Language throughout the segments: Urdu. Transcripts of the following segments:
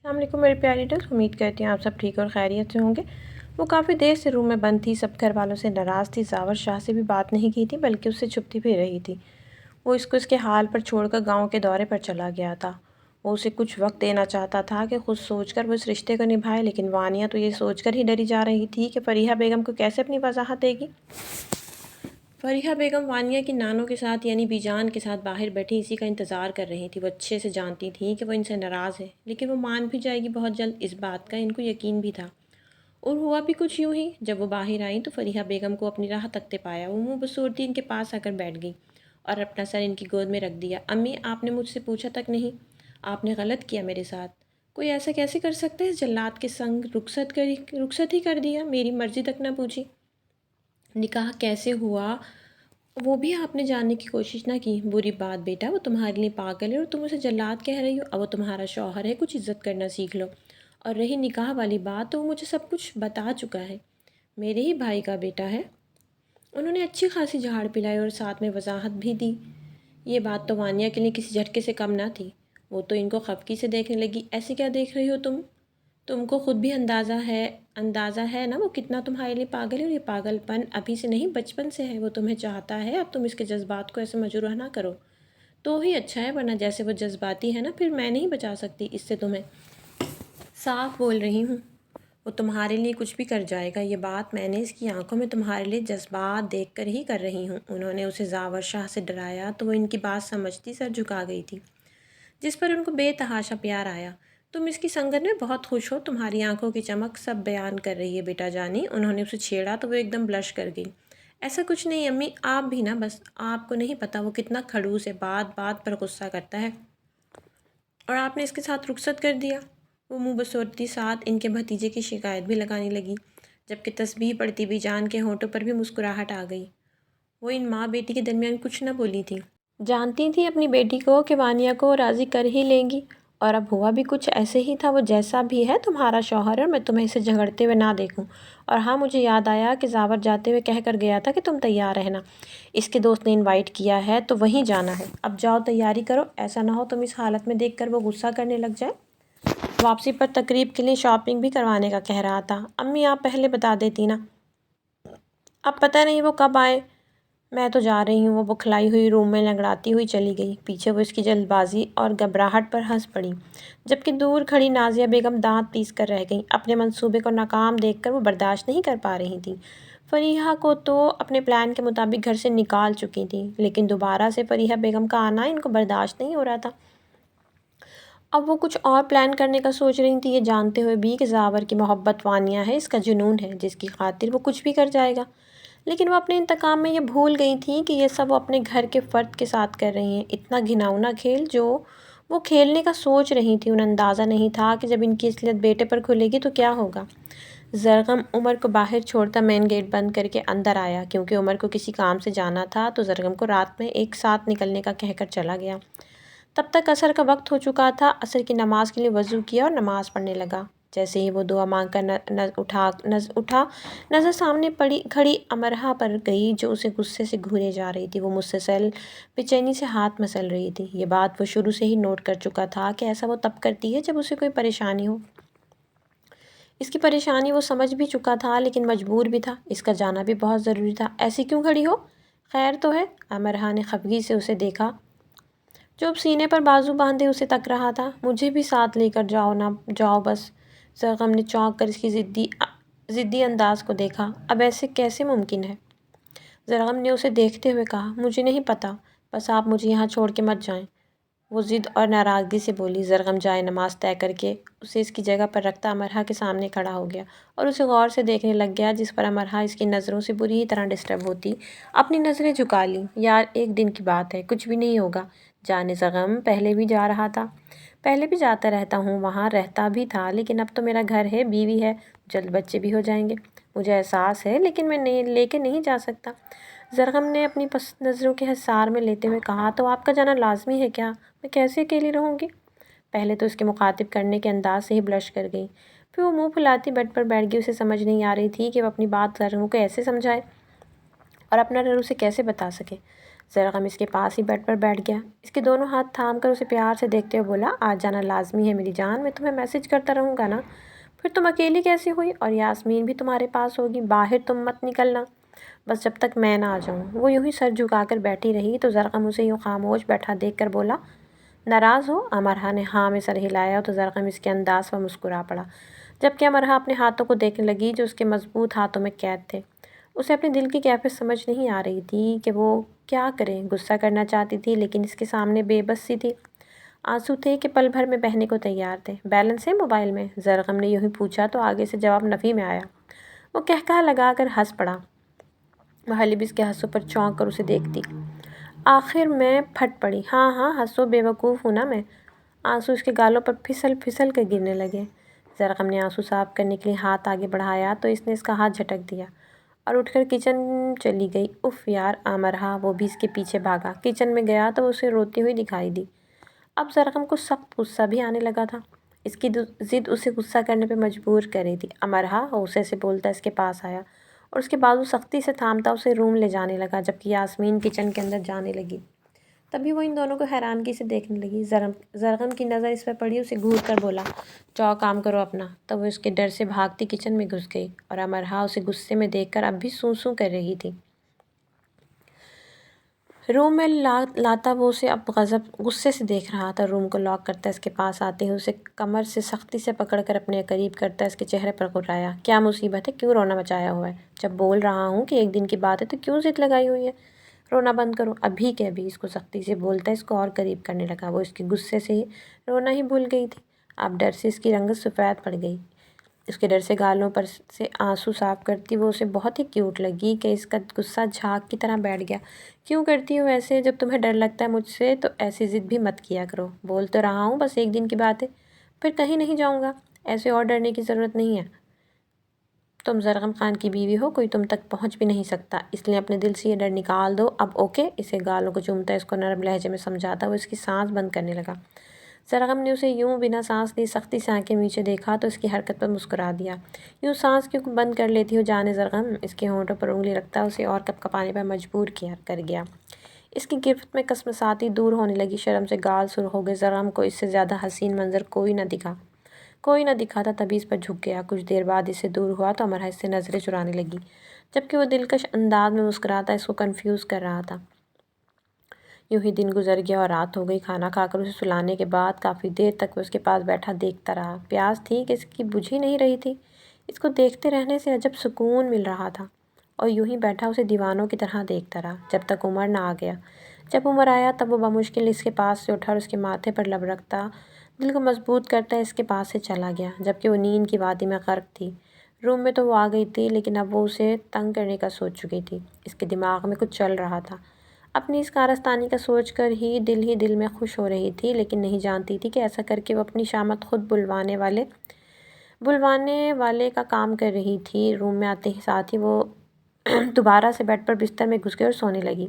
السلام علیکم میرے پیاری ڈرس، امید کرتی ہیں آپ سب ٹھیک اور خیریت سے ہوں گے۔ وہ کافی دیر سے روم میں بند تھی، سب گھر والوں سے ناراض تھی، زاور شاہ سے بھی بات نہیں کی تھی بلکہ اس سے چھپتی بھی رہی تھی۔ وہ اس کو اس کے حال پر چھوڑ کر گاؤں کے دورے پر چلا گیا تھا۔ وہ اسے کچھ وقت دینا چاہتا تھا کہ خود سوچ کر وہ اس رشتے کو نبھائے، لیکن وانیہ تو یہ سوچ کر ہی ڈری جا رہی تھی کہ فریحہ بیگم کو کیسے اپنی وضاحت دے گی۔ فریحہ بیگم وانیہ کی نانوں کے ساتھ یعنی بی جان کے ساتھ باہر بیٹھی اسی کا انتظار کر رہی تھی۔ وہ اچھے سے جانتی تھی کہ وہ ان سے ناراض ہے، لیکن وہ مان بھی جائے گی بہت جلد، اس بات کا ان کو یقین بھی تھا۔ اور ہوا بھی کچھ یوں ہی، جب وہ باہر آئیں تو فریحہ بیگم کو اپنی راہ تکتے پایا۔ وہ منہ بسورتی ان کے پاس آ کر بیٹھ گئی اور اپنا سر ان کی گود میں رکھ دیا۔ امی، آپ نے مجھ سے پوچھا تک نہیں، آپ نے غلط کیا میرے ساتھ۔ کوئی ایسا کیسے کر سکتا ہے؟ جلاد کے سنگ رخصت ہی کر دیا، میری مرضی تک نہ پوچھی۔ نکاح کیسے ہوا وہ بھی آپ نے جاننے کی کوشش نہ کی۔ بری بات بیٹا، وہ تمہارے لیے پاگل ہے اور تم اسے جلاد کہہ رہی ہو۔ اب وہ تمہارا شوہر ہے، کچھ عزت کرنا سیکھ لو۔ اور رہی نکاح والی بات تو وہ مجھے سب کچھ بتا چکا ہے، میرے ہی بھائی کا بیٹا ہے۔ انہوں نے اچھی خاصی جھاڑ پلائی اور ساتھ میں وضاحت بھی دی۔ یہ بات تو وانیہ کے لیے کسی جھٹکے سے کم نہ تھی۔ وہ تو ان کو خفگی سے دیکھنے لگی۔ ایسی کیا دیکھ رہی ہو تم؟ تم کو خود بھی اندازہ ہے نا وہ کتنا تمہارے لیے پاگل ہے، اور یہ پاگل پن ابھی سے نہیں بچپن سے ہے۔ وہ تمہیں چاہتا ہے، اب تم اس کے جذبات کو ایسے مجروح نہ کرو تو ہی اچھا ہے، ورنہ جیسے وہ جذباتی ہے نا، پھر میں نہیں بچا سکتی اس سے تمہیں۔ صاف بول رہی ہوں، وہ تمہارے لیے کچھ بھی کر جائے گا۔ یہ بات میں نے اس کی آنکھوں میں تمہارے لیے جذبات دیکھ کر ہی کر رہی ہوں۔ انہوں نے اسے زاور شاہ سے ڈرایا تو وہ ان کی بات سمجھتی سر جھکا گئی تھی، جس پر ان کو بے تحاشا پیار آیا۔ تم اس کی سنگت میں بہت خوش ہو، تمہاری آنکھوں کی چمک سب بیان کر رہی ہے بیٹا جانی۔ انہوں نے اسے چھیڑا تو وہ ایک دم بلش کر گئی۔ ایسا کچھ نہیں امی، آپ بھی نا، بس آپ کو نہیں پتہ وہ کتنا کھڑوس ہے، بات بات پر غصہ کرتا ہے، اور آپ نے اس کے ساتھ رخصت کر دیا۔ وہ منہ بسورتی ساتھ ان کے بھتیجے کی شکایت بھی لگانے لگی، جبکہ تسبیح پڑھتی بی جان کے ہونٹوں پر بھی مسکراہٹ آ گئی۔ وہ ان ماں بیٹی کے درمیان کچھ نہ بولی تھی، جانتی تھی اپنی بیٹی کو کہ وانیہ کو راضی کر ہی لیں گی، اور اب ہوا بھی کچھ ایسے ہی تھا۔ وہ جیسا بھی ہے تمہارا شوہر ہے، اور میں تمہیں اسے جھگڑتے ہوئے نہ دیکھوں۔ اور ہاں، مجھے یاد آیا کہ زاور جاتے ہوئے کہہ کر گیا تھا کہ تم تیار رہنا، اس کے دوست نے انوائٹ کیا ہے تو وہیں جانا ہے۔ اب جاؤ تیاری کرو، ایسا نہ ہو تم اس حالت میں دیکھ کر وہ غصہ کرنے لگ جائے۔ واپسی پر تقریب کے لیے شاپنگ بھی کروانے کا کہہ رہا تھا۔ امی، آپ پہلے بتا دیتی نا، اب پتہ نہیں وہ کب آئے۔ میں تو جا رہی ہوں، وہ بکھلائی ہوئی روم میں لنگڑاتی ہوئی چلی گئی۔ پیچھے وہ اس کی جلد بازی اور گھبراہٹ پر ہنس پڑی، جبکہ دور کھڑی نازیہ بیگم دانت پیس کر رہ گئیں۔ اپنے منصوبے کو ناکام دیکھ کر وہ برداشت نہیں کر پا رہی تھیں۔ فریحہ کو تو اپنے پلان کے مطابق گھر سے نکال چکی تھیں، لیکن دوبارہ سے فریحہ بیگم کا آنا ان کو برداشت نہیں ہو رہا تھا۔ اب وہ کچھ اور پلان کرنے کا سوچ رہی تھیں، یہ جانتے ہوئے بھی کہ زاور کی محبت وانیہ ہے، اس کا جنون ہے جس کی خاطر وہ کچھ بھی کر جائے گا۔ لیکن وہ اپنے انتقام میں یہ بھول گئی تھیں کہ یہ سب وہ اپنے گھر کے فرد کے ساتھ کر رہی ہیں۔ اتنا گھناؤنا کھیل جو وہ کھیلنے کا سوچ رہی تھیں، انہیں اندازہ نہیں تھا کہ جب ان کی اصلیت بیٹے پر کھلے گی تو کیا ہوگا۔ زرغم عمر کو باہر چھوڑتا مین گیٹ بند کر کے اندر آیا، کیونکہ عمر کو کسی کام سے جانا تھا تو زرغم کو رات میں ایک ساتھ نکلنے کا کہہ کر چلا گیا۔ تب تک عصر کا وقت ہو چکا تھا۔ عصر کی نماز کے لیے وضو کیا اور نماز پڑھنے لگا۔ جیسے ہی وہ دعا مانگ کر اٹھا، نظر سامنے کھڑی امرا پر گئی، جو اسے غصے سے گھورے جا رہی تھی۔ وہ مسلسل بے چینی سے ہاتھ مسل رہی تھی۔ یہ بات وہ شروع سے ہی نوٹ کر چکا تھا کہ ایسا وہ تب کرتی ہے جب اسے کوئی پریشانی ہو۔ اس کی پریشانی وہ سمجھ بھی چکا تھا، لیکن مجبور بھی تھا، اس کا جانا بھی بہت ضروری تھا۔ ایسی کیوں کھڑی ہو؟ خیر تو ہے؟ امرا نے خفگی سے اسے دیکھا، جو اب سینے پر بازو باندھے اسے تک رہا تھا۔ مجھے بھی ساتھ لے کر جاؤ نا، جاؤ بس۔ زرغم نے چونک کر اس کی ضدی انداز کو دیکھا۔ اب ایسے کیسے ممکن ہے؟ زرغم نے اسے دیکھتے ہوئے کہا، مجھے نہیں پتہ، بس آپ مجھے یہاں چھوڑ کے مت جائیں۔ وہ ضد اور ناراضگی سے بولی۔ زرغم جائے نماز طے کر کے اسے اس کی جگہ پر رکھتا امرا کے سامنے کھڑا ہو گیا اور اسے غور سے دیکھنے لگ گیا، جس پر امرا اس کی نظروں سے بری طرح ڈسٹرب ہوتی اپنی نظریں جھکا لیں۔ یار، ایک دن کی بات ہے، کچھ بھی نہیں ہوگا۔ جانے زرغم، پہلے بھی جا رہا تھا، پہلے بھی جاتا رہتا ہوں، وہاں رہتا بھی تھا، لیکن اب تو میرا گھر ہے، بیوی ہے، جلد بچے بھی ہو جائیں گے۔ مجھے احساس ہے، لیکن میں لے کے نہیں جا سکتا۔ زرغم نے اپنی پس نظروں کے حصار میں لیتے ہوئے کہا، تو آپ کا جانا لازمی ہے کیا؟ میں کیسے اکیلی رہوں گی؟ پہلے تو اس کے مخاطب کرنے کے انداز سے ہی بلش کر گئی، پھر وہ منہ پھلاتی بیڈ پر بیٹھ گئی۔ اسے سمجھ نہیں آ رہی تھی کہ وہ اپنی بات زرغم کو ایسے سمجھائے اور اپنا ڈر اسے کیسے بتا سکے۔ زرغم اس کے پاس ہی بیڈ پر بیٹھ گیا۔ اس کے دونوں ہاتھ تھام کر اسے پیار سے دیکھتے ہوئے بولا، آج جانا لازمی ہے میری جان، میں تمہیں میسج کرتا رہوں گا نا۔ پھر تم اکیلی کیسی ہوئی؟ اور یاسمین بھی تمہارے پاس ہوگی، باہر تم مت نکلنا بس جب تک میں نہ آ جاؤں۔ وہ یوں ہی سر جھکا کر بیٹھی رہی تو زرغم اسے یوں خاموش بیٹھا دیکھ کر بولا، ناراض ہو؟ امرا نے ہاں میں سر ہلایا تو زرغم اس کے انداز پر مسکرا پڑا، جبکہ امرا اپنے ہاتھوں کو دیکھنے لگی جو اس کے مضبوط ہاتھوں میں قید تھے۔ اسے اپنے دل کی کیفیت سمجھ نہیں آ رہی تھی کہ وہ کیا کرے۔ غصہ کرنا چاہتی تھی لیکن اس کے سامنے بے بس سی تھی۔ آنسو تھے کہ پل بھر میں بہنے کو تیار تھے۔ بیلنس ہے موبائل میں؟ زرغم نے یوں ہی پوچھا تو آگے سے جواب نفی میں آیا۔ وہ کہکہا لگا کر ہنس پڑا۔ مہلی بھی اس کے ہنسوں پر چونک کر اسے دیکھتی۔ آخر میں پھٹ پڑی، ہاں ہاں ہنسو، بے وقوف ہوں نا میں۔ آنسو اس کے گالوں پر پھسل پھسل کر گرنے لگے۔ زرغم نے آنسو صاف کرنے کے لیے ہاتھ آگے بڑھایا تو اس نے اس کا ہاتھ جھٹک دیا اور اٹھ کر کچن چلی گئی۔ اف یار! امرا وہ بھی اس کے پیچھے بھاگا۔ کچن میں گیا تو وہ اسے روتی ہوئی دکھائی دی۔ اب زرغم کو سخت غصہ بھی آنے لگا تھا۔ اس کی ضد اسے غصہ کرنے پہ مجبور کر رہی تھی۔ امرا غصے سے بولتا اس کے پاس آیا اور اس کے بازو سختی سے تھامتا اسے روم لے جانے لگا، جبکہ یاسمین کچن کے اندر جانے لگی۔ تبھی وہ ان دونوں کو حیرانگی سے دیکھنے لگی۔ زرغم کی نظر اس پر پڑی، اسے گھور کر بولا، جاؤ کام کرو اپنا۔ تو وہ اس کے ڈر سے بھاگتی کچن میں گھس گئی اور امرا اسے غصے میں دیکھ کر اب بھی سوں سوں کر رہی تھی۔ روم میں لاتا وہ اسے اب غصے سے دیکھ رہا تھا۔ روم کو لاک کرتا اس کے پاس آتے ہی اسے کمر سے سختی سے پکڑ کر اپنے قریب کرتا اس کے چہرے پر غرایا، کیا مصیبت ہے؟ کیوں رونا مچایا ہوا ہے؟ جب بول رہا ہوں کہ ایک دن کی بات ہے تو کیوں ضد لگائی ہوئی ہے؟ رونا بند کرو ابھی کے ابھی۔ اس کو سختی سے بولتا اس کو اور قریب کرنے لگا۔ وہ اس کے غصے سے رونا ہی بھول گئی تھی۔ اب ڈر سے اس کی رنگت سفید پڑ گئی۔ اس کے ڈر سے گالوں پر سے آنسو صاف کرتی وہ اسے بہت ہی کیوٹ لگی کہ اس کا غصہ جھاگ کی طرح بیٹھ گیا۔ کیوں کرتی ہو ایسے؟ جب تمہیں ڈر لگتا ہے مجھ سے تو ایسی ضد بھی مت کیا کرو۔ بول تو رہا ہوں بس ایک دن کی بات ہے، پھر کہیں نہیں جاؤں گا۔ ایسے اور ڈرنے کی ضرورت نہیں ہے۔ تم زرغم خان کی بیوی ہو، کوئی تم تک پہنچ بھی نہیں سکتا، اس لیے اپنے دل سے یہ ڈر نکال دو اب، اوکے؟ اسے گالوں کو چومتا اس کو نرم لہجے میں سمجھاتا وہ اس کی سانس بند کرنے لگا۔ زرغم نے اسے یوں بنا سانس لیے سختی سے آنکھیں نیچے دیکھا تو اس کی حرکت پر مسکرا دیا۔ یوں سانس کیوں بند کر لیتی ہو جانے زرغم؟ اس کے ہونٹوں پر انگلی رکھتا اسے اور کپکپانے پر مجبور کر گیا۔ اس کی گرفت میں کسمساتی دور ہونے لگی، شرم سے گال سرخ ہو گئے۔ زرغم کو اس سے زیادہ حسین منظر کوئی نہ دکھا تھا، تبھی اس پر جھک گیا۔ کچھ دیر بعد اس سے دور ہوا تو امرا اس سے نظریں چرانے لگی، جبکہ وہ دلکش انداز میں مسکراتا اس کو کنفیوز کر رہا تھا۔ یوں ہی دن گزر گیا اور رات ہو گئی۔ کھانا کھا کر اسے سلانے کے بعد کافی دیر تک وہ اس کے پاس بیٹھا دیکھتا رہا۔ پیاس تھی کہ اس کی بجھ ہی نہیں رہی تھی۔ اس کو دیکھتے رہنے سے عجب سکون مل رہا تھا اور یوں ہی بیٹھا اسے دیوانوں کی طرح دیکھتا رہا جب تک عمر نہ آ گیا۔ جب عمر آیا تب وہ بمشکل اس کے پاس سے اٹھا اور اس کے ماتھے پر لب رکھتا دل کو مضبوط کرتا اس کے پاس سے چلا گیا، جبکہ وہ نیند کی وادی میں غرق تھی۔ روم میں تو وہ آ گئی تھی لیکن اب وہ اسے تنگ کرنے کا سوچ چکی تھی۔ اس کے دماغ میں کچھ چل رہا تھا۔ اپنی اس کارستانی کا سوچ کر ہی دل میں خوش ہو رہی تھی، لیکن نہیں جانتی تھی کہ ایسا کر کے وہ اپنی شامت خود بلوانے والے کا کام کر رہی تھی۔ روم میں آتے ہی ساتھ ہی وہ دوبارہ سے بیڈ پر بستر میں گھس گئی اور سونے لگی۔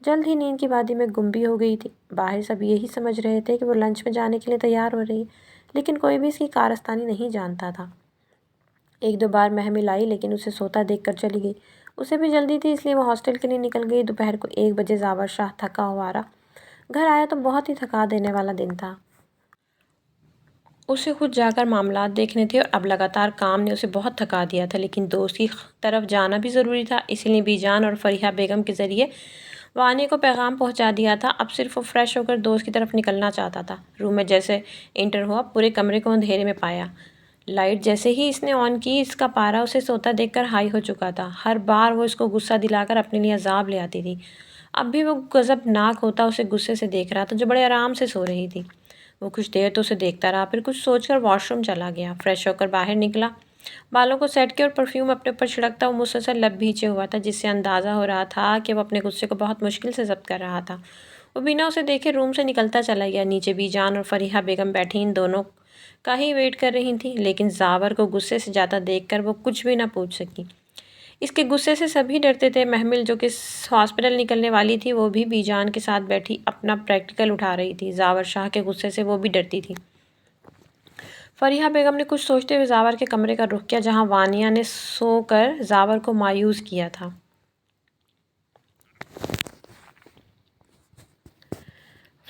جلد ہی نیند کی وادی میں گم بھی ہو گئی تھی۔ باہر سب یہی سمجھ رہے تھے کہ وہ لنچ میں جانے کے لیے تیار ہو رہی ہے، لیکن کوئی بھی اس کی کارستانی نہیں جانتا تھا۔ ایک دو بار محمل آئی لیکن اسے سوتا دیکھ کر چلی گئی۔ اسے بھی جلدی تھی اس لیے وہ ہاسٹل کے لیے نکل گئی۔ دوپہر کو 1 بجے زاور شاہ تھکا ہوارا گھر آیا تو بہت ہی تھکا دینے والا دن تھا۔ اسے خود جا کر معاملات دیکھنے تھے اور اب لگاتار کام نے اسے بہت تھکا دیا تھا، لیکن دوست کی طرف جانا بھی ضروری تھا، اسی لیے بی جان اور فریحہ بیگم کے ذریعے وانی کو پیغام پہنچا دیا تھا۔ اب صرف وہ فریش ہو کر دوست کی طرف نکلنا چاہتا تھا۔ روم میں جیسے انٹر ہوا پورے کمرے کو اندھیرے میں پایا۔ لائٹ جیسے ہی اس نے آن کی اس کا پارا اسے سوتا دیکھ کر ہائی ہو چکا تھا۔ ہر بار وہ اس کو غصہ دلا کر اپنے لیے عذاب لے آتی تھی۔ اب بھی وہ غضبناک ہوتا اسے غصے سے دیکھ رہا تھا جو بڑے آرام سے سو رہی تھی۔ وہ کچھ دیر تو اسے دیکھتا رہا، پھر کچھ سوچ کر واش روم چلا گیا۔ فریش ہو کر باہر نکلا، بالوں کو سیٹ کیا اور پرفیوم اپنے اوپر چھڑکتا وہ مسلسل لب بھیچے ہوا تھا، جس سے اندازہ ہو رہا تھا کہ وہ اپنے غصے کو بہت مشکل سے ضبط کر رہا تھا۔ وہ بنا اسے دیکھے روم سے نکلتا چلا گیا۔ نیچے بی جان اور فریحہ بیگم بیٹھی ان دونوں کا ہی ویٹ کر رہی تھیں، لیکن زاور کو غصے سے جاتا دیکھ کر وہ کچھ بھی نہ پوچھ سکی۔ اس کے غصے سے سبھی ڈرتے تھے۔ محمل جو کہ ہاسپٹل نکلنے والی تھی وہ بھی بی جان کے ساتھ بیٹھی اپنا پریکٹیکل اٹھا رہی تھی۔ زاور شاہ کے غصے سے وہ بھی ڈرتی تھی۔ فریحہ بیگم نے کچھ سوچتے ہوئے زاور کے کمرے کا رخ کیا جہاں وانیہ نے سو کر زاور کو مایوس کیا تھا۔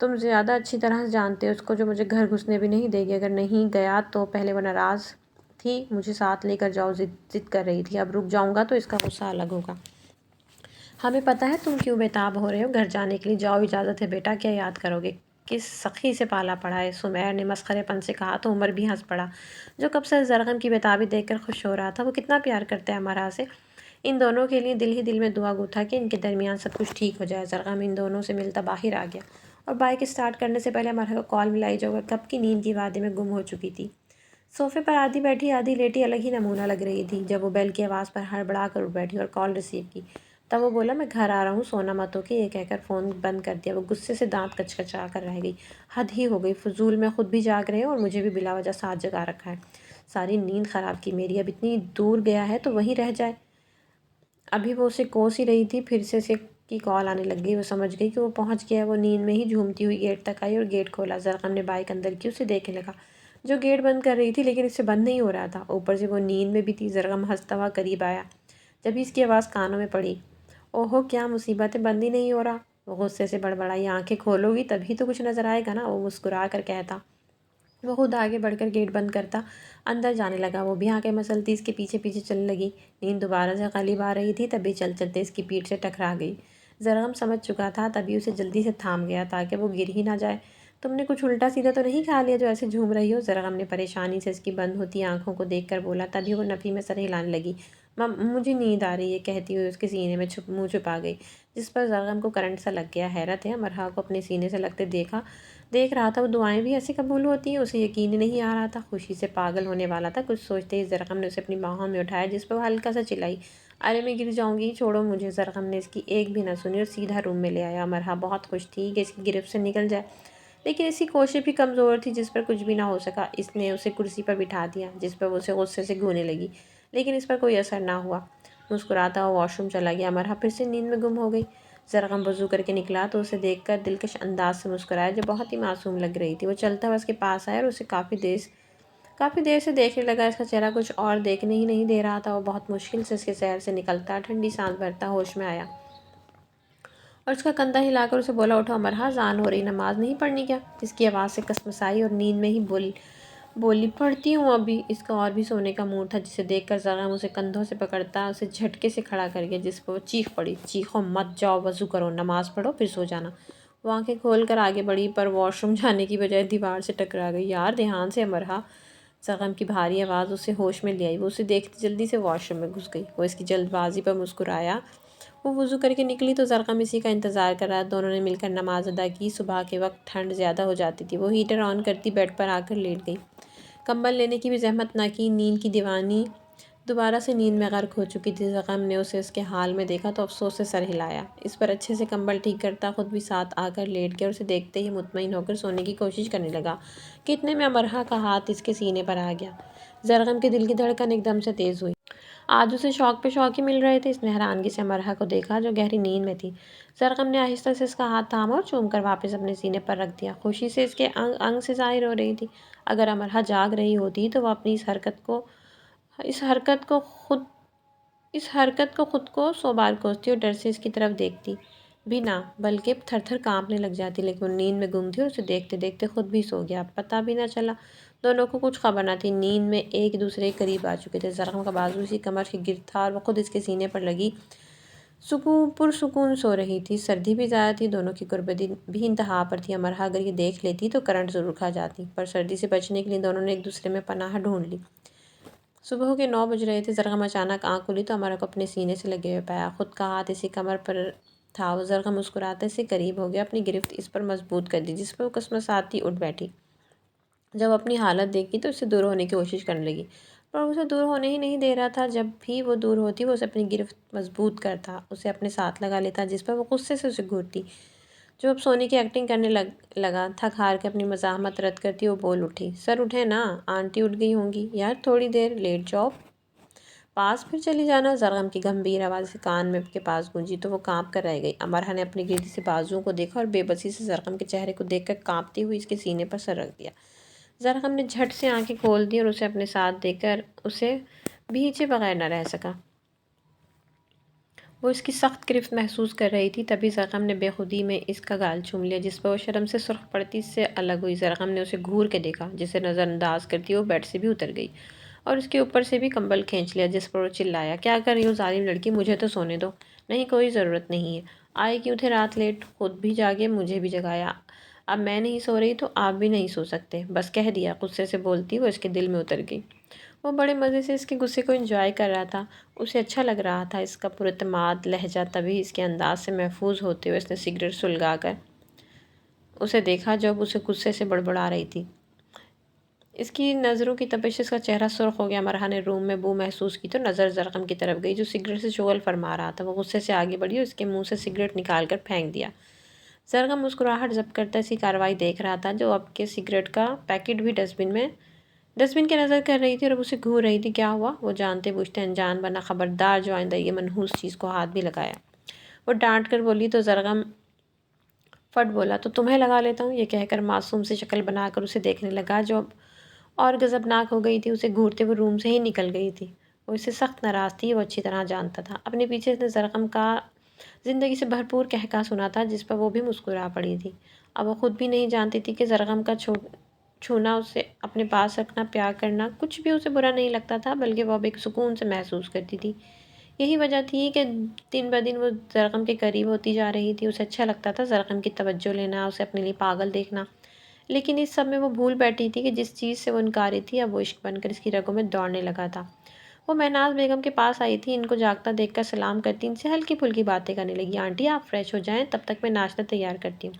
تم زیادہ اچھی طرح سے جانتے ہو اس کو جو مجھے گھر گھسنے بھی نہیں دے گی۔ اگر نہیں گیا تو پہلے وہ ناراض تھی، مجھے ساتھ لے کر جاؤ ضد کر رہی تھی، اب رک جاؤں گا تو اس کا غصہ الگ ہوگا۔ ہمیں پتہ ہے تم کیوں بےتاب ہو رہے ہو گھر جانے کے لیے، جاؤ اجازت ہے بیٹا، کیا یاد کرو گے؟ کس سخی سے پالا پڑا ہے، سمیر نے مسخرے پن سے کہا تو عمر بھی ہنس پڑا، جو کب سے زرغم کی بےتابی دیکھ کر خوش ہو رہا تھا۔ وہ کتنا پیار کرتا ہے امرا سے، ان دونوں کے لیے دل ہی دل میں دعا گو تھا کہ ان کے درمیان سب کچھ ٹھیک ہو جائے۔ زرغم ان دونوں سے ملتا باہر آ گیا اور بائک اسٹارٹ کرنے سے پہلے امرا کو کال ملائی جو کب کی نیند کی وادی میں گم ہو چکی تھی۔ صوفے پر آدھی بیٹھی آدھی لیٹی الگ ہی نمونہ لگ رہی تھی۔ جب وہ بیل کی آواز پر ہڑبڑا کر اٹھ بیٹھی اور کال ریسیو کی تب وہ بولا، میں گھر آ رہا ہوں، سونا مت ہو کہ، یہ کہہ کر فون بند کر دیا۔ وہ غصے سے دانت کچکچا کر رہ گئی، حد ہی ہو گئی، فضول میں خود بھی جاگ رہے ہو اور مجھے بھی بلا وجہ ساتھ جگا رکھا ہے، ساری نیند خراب کی میری۔ اب اتنی دور گیا ہے تو وہیں رہ جائے۔ ابھی وہ اسے کوس ہی رہی تھی، پھر سے اسے کی کال آنے لگ گئی۔ وہ سمجھ گئی کہ وہ پہنچ گیا ہے۔ وہ نیند میں ہی جھومتی ہوئی گیٹ تک آئی اور گیٹ کھولا۔ زرغم نے بائک اندر کی، اسے دیکھنے لگا جو گیٹ بند کر رہی تھی لیکن اس سے بند نہیں ہو رہا تھا، اوپر سے وہ نیند میں بھی تھی۔ زرغم ہنستا ہوا قریب آیا، جبھی اس کی آواز کانوں میں پڑی، اوہو کیا مصیبت ہے، بند ہی نہیں ہو رہا۔ وہ غصے سے بڑبڑائی، آنکھیں کھولو گی تبھی تو کچھ نظر آئے گا نا، وہ مسکرا کر کہتا۔ وہ خود آگے بڑھ کر گیٹ بند کرتا اندر جانے لگا۔ وہ بھی آنکھیں مسلتی اس کے پیچھے پیچھے چلنے لگی۔ نیند دوبارہ سے غالب آ رہی تھی، تبھی چل چلتے اس کی پیٹھ سے ٹکرا گئی۔ زرغم سمجھ چکا تھا، تبھی اسے جلدی سے تھام گیا تاکہ وہ گر ہی نہ جائے۔ تم نے کچھ الٹا سیدھا تو نہیں کھا لیا جو ایسے جھوم رہی ہو؟ زرغم نے پریشانی سے اس کی بند ہوتی آنکھوں کو دیکھ کر بولا، تبھی وہ نفی میں سر ہلانے لگی۔ مجھے نیند آ رہی ہے کہتی ہوئی اس کے سینے میں منہ چھپا گئی، جس پر زرغم کو کرنٹ سا لگ گیا۔ حیرت ہے، امرا کو اپنے سینے سے لگتے دیکھ رہا تھا۔ وہ دعائیں بھی ایسے قبول ہوتی ہیں؟ اسے یقین ہی نہیں آ رہا تھا، خوشی سے پاگل ہونے والا تھا۔ کچھ سوچتے ہی زرغم نے اسے اپنی باہوں میں اٹھایا، جس پر وہ ہلکا سا چلائی، ارے میں گر جاؤں گی، چھوڑو مجھے۔ زرغم نے اس کی ایک بھی نہ سنی اور سیدھا روم میں لے آیا۔ امرا بہت خوش تھی کہ اس کی گرفت سے نکل جائے، لیکن اس کی کوشش بھی کمزور تھی، جس پر کچھ بھی نہ ہو سکا۔ اس نے اسے کرسی پر بٹھا دیا، جس پر وہ اسے غصے سے گھونے لگی، لیکن اس پر کوئی اثر نہ ہوا۔ مسکراتا ہوا واش روم چلا گیا۔ امرا پھر سے نیند میں گم ہو گئی۔ زرغم وضو کر کے نکلا تو اسے دیکھ کر دلکش انداز سے مسکرایا، جو بہت ہی معصوم لگ رہی تھی۔ وہ چلتا ہوا اس کے پاس آیا اور اسے کافی دیر سے دیکھنے لگا۔ اس کا چہرہ کچھ اور دیکھنے ہی نہیں دے رہا تھا۔ وہ بہت مشکل سے اس کے سیر سے نکلتا، ٹھنڈی سانس بھرتا ہوش میں آیا اور اس کا کندھا ہلا کر اسے بولا، اٹھو امرا، اذان ہو رہی، نماز نہیں پڑھنی کیا؟ اس کی آواز سے کسمسائی اور نیند میں ہی بولی، پڑھتی ہوں ابھی۔ اس کا اور بھی سونے کا موڈ تھا، جسے دیکھ کر زرغم اسے کندھوں سے پکڑتا اسے جھٹکے سے کھڑا کر گیا، جس پر وہ چیخ پڑی، چیخو مت، جاؤ وضو کرو، نماز پڑھو پھر سو جانا۔ وہ آنکھیں کھول کر آگے بڑھی پر واش روم جانے کی بجائے دیوار سے ٹکرا گئی۔ یار دھیان سے امرا، زرغم کی بھاری آواز اسے ہوش میں لے آئی۔ وہ اسے دیکھتی جلدی سے واش روم میں گھس گئی۔ وہ اس کی جلد بازی پر مسکرایا۔ وہ وضو کر کے نکلی تو زرغم اسی کا انتظار کر رہا۔ دونوں نے مل کر نماز ادا کی۔ صبح کے وقت ٹھنڈ زیادہ ہو جاتی تھی۔ وہ ہیٹر آن کرتی بیڈ پر آ کر لیٹ گئی، کمبل لینے کی بھی زحمت نہ کی۔ نیند کی دیوانی دوبارہ سے نیند میں غرق ہو چکی تھی۔ زرغم نے اسے اس کے حال میں دیکھا تو افسوس سے سر ہلایا۔ اس پر اچھے سے کمبل ٹھیک کرتا خود بھی ساتھ آ کر لیٹ گیا اور اسے دیکھتے ہی مطمئن ہو کر سونے کی کوشش کرنے لگا کہ اتنے میں امرا کا ہاتھ اس کے سینے پر آ گیا۔ زرغم کے دل کی دھڑکن ایک دم سے تیز ہوئی۔ آج اسے شوق پہ شوق ہی مل رہے تھے۔ اس نے حیرانگی سے امرا کو دیکھا جو گہری نیند میں تھی۔ زرغم نے آہستہ سے اس کا ہاتھ تھاما اور چوم کر واپس اپنے سینے پر رکھ دیا۔ خوشی سے اس کے انگ سے ظاہر ہو رہی تھی۔ اگر امرا جاگ رہی ہوتی تو وہ اپنی اس حرکت کو خود کو 100 بار کوستی اور ڈر سے اس کی طرف دیکھتی بھی نہ، بلکہ تھر تھر کانپنے لگ جاتی، لیکن وہ نیند میں گم تھی اور اسے دیکھتے دیکھتے خود بھی سو گیا۔ پتہ بھی نہ چلا، دونوں کو کچھ خبر نہ تھی، نیند میں ایک دوسرے کے قریب آ چکے تھے۔ زرغم کا بازو اسی کمر کے گرد تھا اور وہ خود اس کے سینے پر لگی پرسکون سو رہی تھی۔ سردی بھی زیادہ تھی، دونوں کی غربت بھی انتہا پر تھی۔ امرا اگر یہ دیکھ لیتی تو کرنٹ ضرور کھا جاتی، پر سردی سے بچنے کے لیے دونوں نے ایک دوسرے میں پناہ ڈھونڈ لی۔ صبح کے 9 بج رہے تھے۔ زرغم اچانک آنکھ کھولی تو امرا کو اپنے سینے سے لگے ہوئے پایا، خود کا ہاتھ اسی کمر پر تھا۔ وہ زرغم مسکراتے سے قریب ہو گیا، اپنی گرفت اس پر مضبوط کر دی، جس پر وہ کسمساتی اٹھ بیٹھی۔ جب اپنی حالت دیکھی تو اس سے دور ہونے کی کوشش کرنے لگی، پر وہ اسے دور ہونے ہی نہیں دے رہا تھا۔ جب بھی وہ دور ہوتی وہ اسے اپنی گرفت مضبوط کرتا، اسے اپنے ساتھ لگا لیتا، جس پر وہ غصے سے اسے گھورتی۔ جو اب سونے کی ایکٹنگ کرنے لگا، تھک ہار کے اپنی مزاحمت رد کرتی وہ بول اٹھی، سر اٹھے نا، آنٹی اٹھ گئی ہوں گی، یار تھوڑی دیر لیٹ جاؤ پاس پھر چلی جانا۔ زرغم کی گمبھیر آواز کے کان میں کے پاس گونجی تو وہ کانپ کر رہ گئی۔ امرا نے اپنی گردی سے بازوؤں کو دیکھا اور بے بسی سے زرغم کے چہرے کو دیکھ کر کانپتی ہوئی اس کے سینے پر سر رکھ دیا۔ زرغم نے جھٹ سے آنکھیں کھول دی اور اسے اپنے ساتھ دیکھ کر اسے بھینچے بغیر نہ رہ سکا۔ وہ اس کی سخت گرفت محسوس کر رہی تھی، تبھی زرغم نے بے خودی میں اس کا گال چوم لیا، جس پر وہ شرم سے سرخ پڑتی سے الگ ہوئی۔ زرغم نے اسے گھور کے دیکھا، جسے نظر انداز کرتی وہ بیڈ سے بھی اتر گئی اور اس کے اوپر سے بھی کمبل کھینچ لیا، جس پر وہ چلایا، کیا کر رہی ہو ظالم لڑکی، مجھے تو سونے دو۔ نہیں، کوئی ضرورت نہیں ہے، آئے کیوں تھے رات لیٹ، خود بھی جاگے مجھے بھی جگایا، اب میں نہیں سو رہی تو آپ بھی نہیں سو سکتے، بس کہہ دیا۔ غصے سے بولتی وہ اس کے دل میں اتر گئی۔ وہ بڑے مزے سے اس کے غصے کو انجوائے کر رہا تھا، اسے اچھا لگ رہا تھا اس کا پراعتماد لہجہ، تبھی اس کے انداز سے محفوظ ہوتے ہوئے اس نے سگریٹ سلگا کر اسے دیکھا جو اب اسے غصے سے بڑبڑا رہی تھی۔ اس کی نظروں کی تپش اس کا چہرہ سرخ ہو گیا۔ مرحا نے روم میں بو محسوس کی تو نظر زرغم کی طرف گئی جو سگریٹ سے شغل فرما رہا تھا۔ وہ غصے سے آگے بڑھی اور اس کے منہ سے سگریٹ نکال کر پھینک دیا۔ زرغم مسکراہٹ ضبط کرتا اسی کارروائی دیکھ رہا تھا جو اب کے سگریٹ کا پیکٹ بھی ڈسٹ بن کے نظر کر رہی تھی اور اب اسے گھور رہی تھی۔ کیا ہوا؟ وہ جانتے بوجھتے انجان بنا، خبردار جو آئندہ یہ منحوس چیز کو ہاتھ بھی لگایا۔ وہ ڈانٹ کر بولی تو زرغم فٹ بولا، تو تمہیں لگا لیتا ہوں، یہ کہہ کر معصوم سے شکل بنا کر اسے دیکھنے لگا جو اب اور غضبناک ہو گئی تھی۔ اسے گھورتے وہ روم سے ہی نکل گئی تھی۔ وہ اسے سخت ناراض تھی، وہ اچھی طرح جانتا تھا۔ اپنے پیچھے اس نے زرغم کا زندگی سے بھرپور کہکہا سنا تھا جس پر وہ بھی مسکرا پڑی تھی۔ اب وہ خود بھی نہیں جانتی تھی کہ زرغم کا چھونا، اسے اپنے پاس رکھنا، پیار کرنا کچھ بھی اسے برا نہیں لگتا تھا، بلکہ وہ اب ایک سکون سے محسوس کرتی تھی۔ یہی وجہ تھی کہ دن بدن وہ زرغم کے قریب ہوتی جا رہی تھی۔ اسے اچھا لگتا تھا زرغم کی توجہ لینا، اسے اپنے لیے پاگل دیکھنا، لیکن اس سب میں وہ بھول بیٹھی تھی کہ جس چیز سے وہ انکاری تھی اب وہ عشق بن کر اس کی رگوں میں دوڑنے لگا تھا۔ وہ مہناز بیگم کے پاس آئی تھی، ان کو جاگتا دیکھ کر سلام کرتی ان سے ہلکی پھلکی باتیں کرنے لگی۔ آنٹی آپ فریش ہو جائیں، تب تک میں ناشتہ تیار کرتی ہوں۔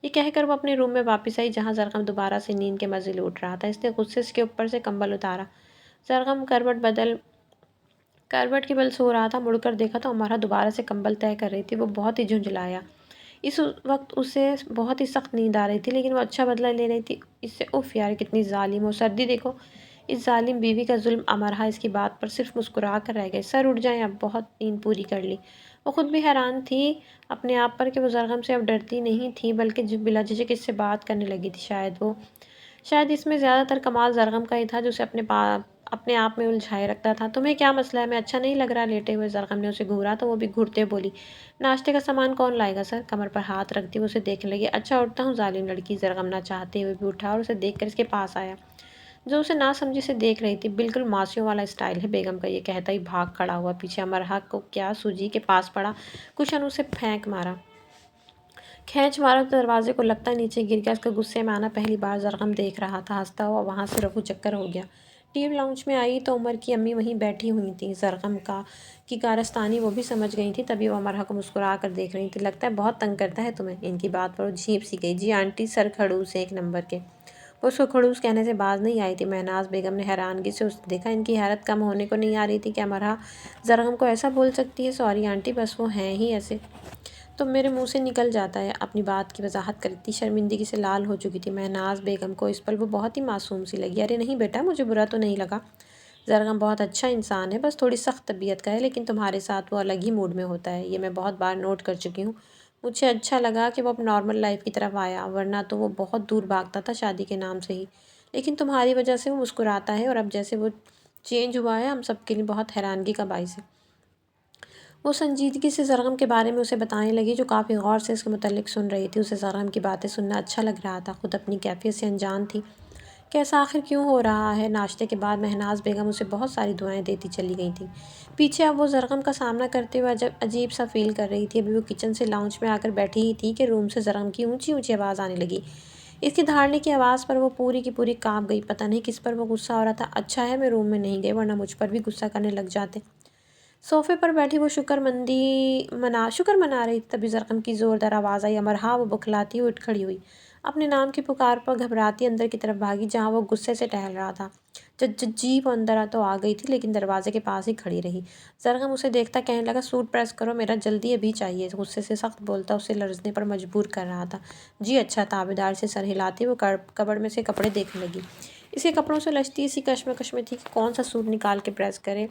یہ کہہ کر وہ اپنے روم میں واپس آئی جہاں زرغم دوبارہ سے نیند کے مزے لوٹ رہا تھا۔ اس نے غصے کے اوپر سے کمبل اتارا۔ زرغم کروٹ کے بل سو رہا تھا، مڑ کر دیکھا تو امرا دوبارہ سے کمبل طے کر رہی تھی۔ وہ بہت ہی جھنجھلایا۔ اس وقت اسے بہت ہی سخت نیند آ رہی تھی، لیکن وہ اچھا بدلہ لے رہی تھی اس سے۔ اف یار کتنی ظالم ہو، سردی دیکھو اس ظالم بیوی کا ظلم۔ امرا اس کی بات پر صرف مسکرا کر رہ گئے۔ سر اٹھ جائیں، اب بہت نیند پوری کر لی۔ وہ خود بھی حیران تھی اپنے آپ پر کہ وہ زرغم سے اب ڈرتی نہیں تھی بلکہ بلا جھجک اس سے بات کرنے لگی تھی۔ شاید اس میں زیادہ تر کمال زرغم کا ہی تھا جو اسے اپنے آپ میں الجھائے رکھتا تھا۔ تمہیں کیا مسئلہ ہے؟ میں اچھا نہیں لگ رہا؟ لیٹے ہوئے زرغم نے اسے گھورا تو وہ بھی گھورتے بولی، ناشتے کا سامان کون لائے گا سر؟ کمر پر ہاتھ رکھتی وہ اسے دیکھنے لگی۔ اچھا اٹھتا ہوں ظالم لڑکی۔ زرغم نہ چاہتے ہوئے بھی اٹھا اور اسے دیکھ کر اس کے پاس آیا جو اسے ناسمجھی سے دیکھ رہی تھی۔ بالکل ماسیوں والا اسٹائل ہے بیگم کا، یہ کہتا ہی بھاگ کھڑا ہوا پیچھے۔ امرا کو کیا سوجی کے پاس پڑا، کشن اسے کھینچ مارا تو دروازے کو لگتا نیچے گر گیا۔ اس کا غصے میں آنا پہلی بار زرغم دیکھ رہا تھا۔ ہنستا ہوا وہاں سے رفو چکر ہو گیا۔ ٹی وی لاؤنج میں آئی تو عمر کی امی وہیں بیٹھی ہوئی تھیں۔ زرغم کی کارستانی وہ بھی سمجھ گئی تھیں، تبھی وہ امرا کو مسکرا کر دیکھ رہی تھیں۔ لگتا ہے بہت تنگ کرتا ہے تمہیں؟ ان کی بات پر وہ جھیپ سی گئی۔ جی آنٹی، سر کھڑوس ایک نمبر کے۔ وہ اس کو کھڑوس کہنے سے باز نہیں آئی تھی۔ مہناز بیگم نے حیرانگی سے اسے دیکھا۔ ان کی حیرت کم ہونے کو نہیں آ رہی تھی کہ امرا زرغم کو ایسا بول سکتی ہے۔ سوری آنٹی، بس وہ ہیں ہی ایسے، تو میرے منہ سے نکل جاتا ہے۔ اپنی بات کی وضاحت کرتی شرمندگی سے لال ہو چکی تھی۔ مہناز بیگم کو اس پل وہ بہت ہی معصوم سی لگی۔ ارے نہیں بیٹا، مجھے برا تو نہیں لگا، زرغم بہت اچھا انسان ہے، بس تھوڑی سخت طبیعت کا ہے، لیکن تمہارے ساتھ وہ الگ ہی موڈ میں ہوتا ہے، یہ میں بہت بار نوٹ کر چکی ہوں۔ مجھے اچھا لگا کہ وہ اب نارمل لائف کی طرف آیا، ورنہ تو وہ بہت دور بھاگتا تھا شادی کے نام سے ہی، لیکن تمہاری وجہ سے وہ مسکراتا ہے اور اب جیسے وہ چینج ہوا ہے ہم سب کے لیے بہت حیرانگی کا باعث ہے۔ وہ سنجیدگی سے زرغم کے بارے میں اسے بتانے لگی جو کافی غور سے اس کے متعلق سن رہی تھی۔ اسے زرغم کی باتیں سننا اچھا لگ رہا تھا، خود اپنی کیفیت سے انجان تھی کہ ایسا آخر کیوں ہو رہا ہے۔ ناشتے کے بعد مہناز بیگم اسے بہت ساری دعائیں دیتی چلی گئی تھیں پیچھے۔ اب وہ زرغم کا سامنا کرتے ہوئے عجیب سا فیل کر رہی تھی۔ ابھی وہ کچن سے لاؤنج میں آ کر بیٹھی ہی تھی کہ روم سے زرغم کی اونچی اونچی آواز آنے لگی۔ اس کی دھاڑنے کی آواز پر وہ پوری کی پوری کانپ گئی۔ پتہ نہیں کس پر وہ غصہ ہو رہا تھا۔ اچھا ہے میں روم میں نہیں گئی، ورنہ مجھ پر بھی غصہ کرنے لگ جاتے۔ صوفے پر بیٹھی وہ شکر منا رہی تھی، تبھی زرغم کی زوردار آواز آئی، امرا۔ وہ بکھلاتی ہوئی اٹھ کھڑی ہوئی، اپنے نام کی پکار پر گھبراتی اندر کی طرف بھاگی جہاں وہ غصے سے ٹہل رہا تھا۔ جی وہ اندر تو آ گئی تھی لیکن دروازے کے پاس ہی کھڑی رہی۔ زرغم اسے دیکھتا کہنے لگا، سوٹ پریس کرو، میرا جلدی ابھی چاہیے۔ غصے سے سخت بولتا اسے لرزنے پر مجبور کر رہا تھا۔ جی اچھا، تابعدار سے سر ہلاتی وہ کبڑ میں سے کپڑے دیکھنے لگی۔ اس کے کپڑوں سے لچتی اسی کشمکش میں تھی کہ کون سا سوٹ نکال کے پریس کرے۔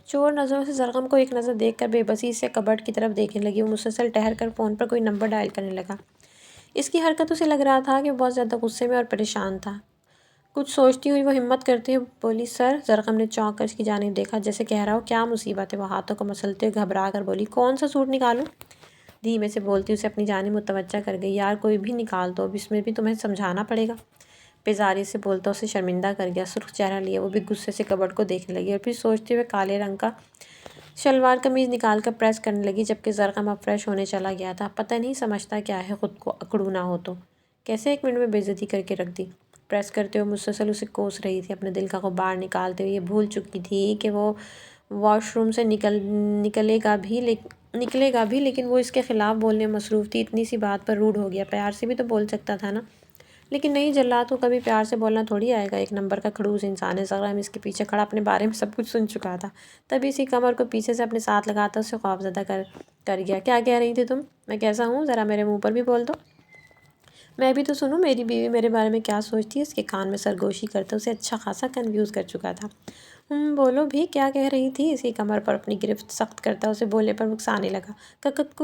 چور نظروں سے زرغم کو ایک نظر دیکھ کر بے بسی سے کبڈ کی طرف دیکھنے لگی۔ وہ مسلسل ٹہر کر فون پر کوئی نمبر ڈائل کرنے لگا۔ اس کی حرکتوں سے لگ رہا تھا کہ وہ بہت زیادہ غصے میں اور پریشان تھا۔ کچھ سوچتی ہوئی وہ ہمت کرتے ہوئے بولی، سر۔ زرقم نے چونک کر اس کی جانب دیکھا جیسے کہہ رہا ہو کیا مصیبت ہے۔ وہ ہاتھوں کو مسلتے ہوئے گھبرا کر بولی، کون سا سوٹ نکالوں؟ دھیمے سے بولتی اسے اپنی جانب متوجہ کر گئی، یار کوئی بھی نکال دو، اب اس میں بھی تمہیں سمجھانا پڑے گا۔ بیزاری سے بولتا اسے شرمندہ کر گیا۔ سرخ چہرہ لیے وہ بھی غصے سے کبرٹ کو دیکھنے لگی اور پھر سوچتے ہوئے کالے رنگ کا شلوار قمیض نکال کر پریس کرنے لگی، جبکہ زرقم اب فریش ہونے چلا گیا تھا۔ پتہ نہیں سمجھتا کیا ہے، خود کو اکڑو نہ ہو تو کیسے 1 منٹ میں بے عزتی کر کے رکھ دی۔ پریس کرتے ہوئے مسلسل اسے کوس رہی تھی، اپنے دل کا غبار نکالتے ہوئے یہ بھول چکی تھی کہ وہ واش روم سے نکلے گا بھی، لیکن وہ اس کے خلاف بولنے میں مصروف تھی۔ اتنی سی بات پر روڈ ہو گیا، پیار سے بھی تو بول سکتا تھا نا۔ لیکن نہیں، جلات کو کبھی پیار سے بولنا تھوڑی آئے گا، 1 نمبر کا کھڑوس انسان ہے۔ زرقم اس کے پیچھے کھڑا اپنے بارے میں سب کچھ سن چکا تھا، تبھی اسی کمر کو پیچھے سے اپنے ساتھ لگاتا اسے خوفزدہ کر گیا۔ کیا کہہ رہی تھی تم؟ میں کیسا ہوں ذرا میرے منہ پر بھی بول دو، میں بھی تو سنوں، میری بیوی میرے بارے میں کیا سوچتی ہے۔ اس کے کان میں سرگوشی کرتا اسے اچھا خاصا کنفیوز کر چکا تھا۔ بولو بھی، کیا کہہ رہی تھی؟ اسی کمر پر اپنی گرفت سخت کرتا اسے بولنے پر اکسانے لگا۔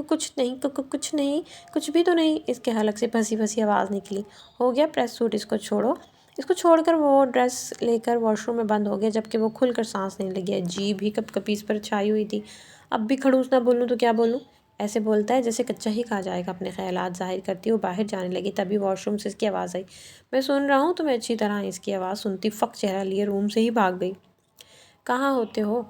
کچھ نہیں، کچھ نہیں، کچھ بھی تو نہیں۔ اس کے حلق سے پھنسی پھنسی آواز نکلی۔ ہو گیا پریس سوٹ، اس کو چھوڑو۔ اس کو چھوڑ کر وہ ڈریس لے کر واش روم میں بند ہو گیا، جبکہ وہ کھل کر سانس لینے لگی۔ عجیب ہی کپ کپی اس پر چھائی ہوئی تھی۔ اب بھی کھڑوس نہ بولوں تو کیا بولوں؟ ایسے بولتا ہے جیسے کچا ہی کھا جائے گا۔ اپنے خیالات ظاہر کرتی وہ باہر جانے لگی، تبھی واش روم سے اس کی آواز آئی، میں سن رہا ہوں تمہیں اچھی طرح۔ اس کی آواز سنتی فق چہرہ لیے روم سے ہی بھاگ گئی۔ کہاں ہوتے ہو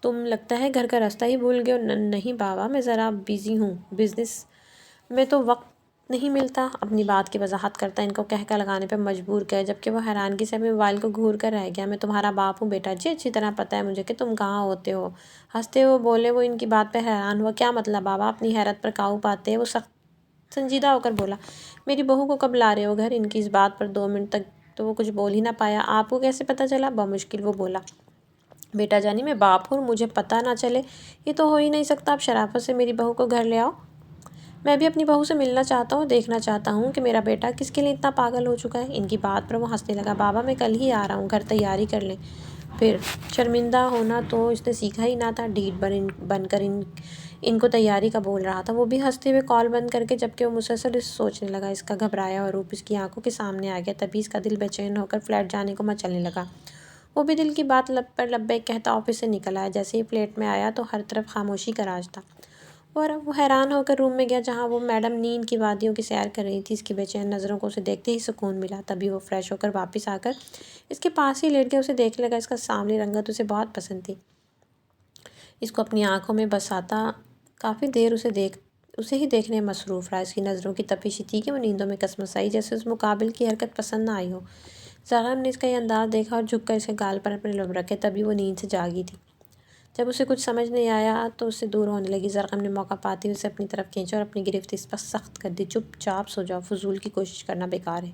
تم؟ لگتا ہے گھر کا راستہ ہی بھول گئے ہو۔ نہیں بابا، میں ذرا بیزی ہوں، بزنس میں تو وقت نہیں ملتا۔ اپنی بات کی وضاحت کرتا ان کو کہکا لگانے پر مجبور کیا، جبکہ وہ حیرانگی سے اپنے موبائل کو گھور کر رہ گیا۔ میں تمہارا باپ ہوں بیٹا جی، اچھی طرح پتہ ہے مجھے کہ تم کہاں ہوتے ہو۔ ہنستے ہوئے بولے وہ۔ ان کی بات پر حیران ہوا۔ کیا مطلب بابا؟ اپنی حیرت پر قابو پاتے وہ سخت سنجیدہ ہو کر بولا، میری بہو کو کب لا رہے ہو گھر؟ ان کی اس بات پر 2 منٹ تک تو وہ کچھ بول ہی نہ پایا۔ آپ کو کیسے پتہ چلا؟ بمشکل وہ بولا، بیٹا جانی میں باپ ہوں اور مجھے پتہ نہ چلے یہ تو ہو ہی نہیں سکتا۔ آپ شرافت سے میری بہو کو گھر لے آؤ، میں بھی اپنی بہو سے ملنا چاہتا ہوں، دیکھنا چاہتا ہوں کہ میرا بیٹا کس کے لیے اتنا پاگل ہو چکا ہے۔ ان کی بات پر وہ ہنسنے لگا۔ بابا میں کل ہی آ رہا ہوں، گھر تیاری کر لیں پھر۔ شرمندہ ہونا تو اس نے سیکھا ہی نہ تھا، ڈھیٹ بن کر ان کو تیاری کا بول رہا تھا۔ وہ بھی ہنستے ہوئے کال بند کر کے، جبکہ وہ مسلسل سوچنے لگا۔ اس کا گھبرایا ہوا روپ اس کی آنکھوں کے سامنے آ گیا، تبھی اس کا دل بے چین ہو کر فلیٹ جانے کو مچلنے لگا۔ وہ بھی دل کی بات لب پر لبیک کہتا آفس سے نکل آیا۔ جیسے ہی فلیٹ میں آیا تو ہر طرف خاموشی کا راج تھا، اور وہ حیران ہو کر روم میں گیا جہاں وہ میڈم نیند کی وادیوں کی سیر کر رہی تھی۔ اس کی بے چین نظروں کو اسے دیکھتے ہی سکون ملا، تبھی وہ فریش ہو کر واپس آ کر اس کے پاس ہی لیٹ گیا، اسے دیکھنے لگا۔ اس کا سانولی رنگت اسے بہت پسند تھی، اس کو اپنی آنکھوں میں بساتا کافی دیر اسے ہی دیکھنے میں مصروف رہا۔ اس کی نظروں کی تپش تھی کہ وہ نیندوں میں کسمسائی، جیسے اس مقابل کی حرکت پسند نہ آئی ہو۔ زرقم نے اس کا یہ انداز دیکھا اور جھک کر اس کے گال پر اپنے لب رکھے، تبھی وہ نیند سے جاگی تھی۔ جب اسے کچھ سمجھ نہیں آیا تو اس سے دور ہونے لگی۔ زرقم نے موقع پاتے ہوئے اسے اپنی طرف کھینچا اور اپنی گرفت اس پر سخت کر دی۔ چپ چاپ سو جاؤ، فضول کی کوشش کرنا بیکار ہے۔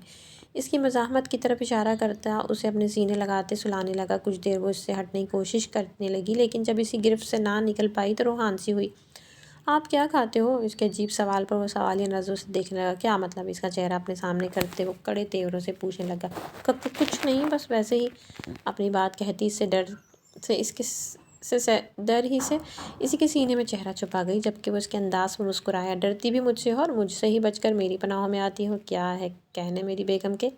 اس کی مزاحمت کی طرف اشارہ کرتا اسے اپنے سینے لگاتے سلانے لگا۔ کچھ دیر وہ اس سے ہٹنے کی کوشش کرنے لگی، لیکن جب اسی گرفت سے نہ نکل پائی تو روحان سی ہوئی۔ آپ کیا کھاتے ہو؟ اس کے عجیب سوال پر وہ سوالیہ نظروں سے دیکھنے لگا۔ کیا مطلب؟ اس کا چہرہ اپنے سامنے کرتے وہ کڑے تیوروں سے پوچھنے لگا۔ کچھ نہیں، بس ویسے ہی۔ اپنی بات کہتی اسی کے سینے میں چہرہ چھپا گئی، جبکہ وہ اس کے انداز پر مسکرایا۔ ڈرتی بھی مجھ سے ہو اور مجھ سے ہی بچ کر میری پناہوں میں آتی ہو؟ کیا ہے کہنے میری بیگم کے؟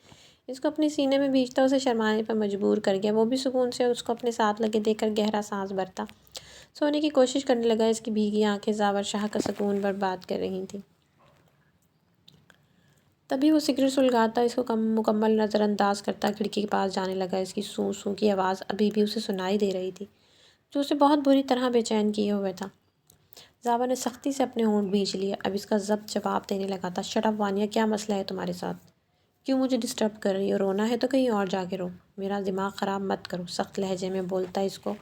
اس کو اپنے سینے میں بھینچتا اسے شرمانے پر مجبور کر گیا۔ وہ بھی سکون سے اس کو اپنے ساتھ لگے دیکھ کر گہرا سانس بھرتا سونے کی کوشش کرنے لگا۔ اس کی بھیگی آنکھیں زاور شاہ کا سکون برباد کر رہی تھیں۔ تبھی وہ سگریٹ سلگاتا اس کو مکمل نظر انداز کرتا کھڑکی کے پاس جانے لگا۔ اس کی سوں سوں کی آواز ابھی بھی اسے سنائی دے رہی تھی، جو اسے بہت بری طرح بے چین کیے ہوئے تھا۔ زاور نے سختی سے اپنے ہونٹ بھینچ لیے، اب اس کا ضبط جواب دینے لگا تھا۔ شٹ اپ وانیا، کیا مسئلہ ہے تمہارے ساتھ؟ کیوں مجھے ڈسٹرب کر رہی ہو؟ رونا ہے تو کہیں اور جا کے رو، میرا دماغ خراب مت کرو۔ سخت لہجے میں بولتا اس کو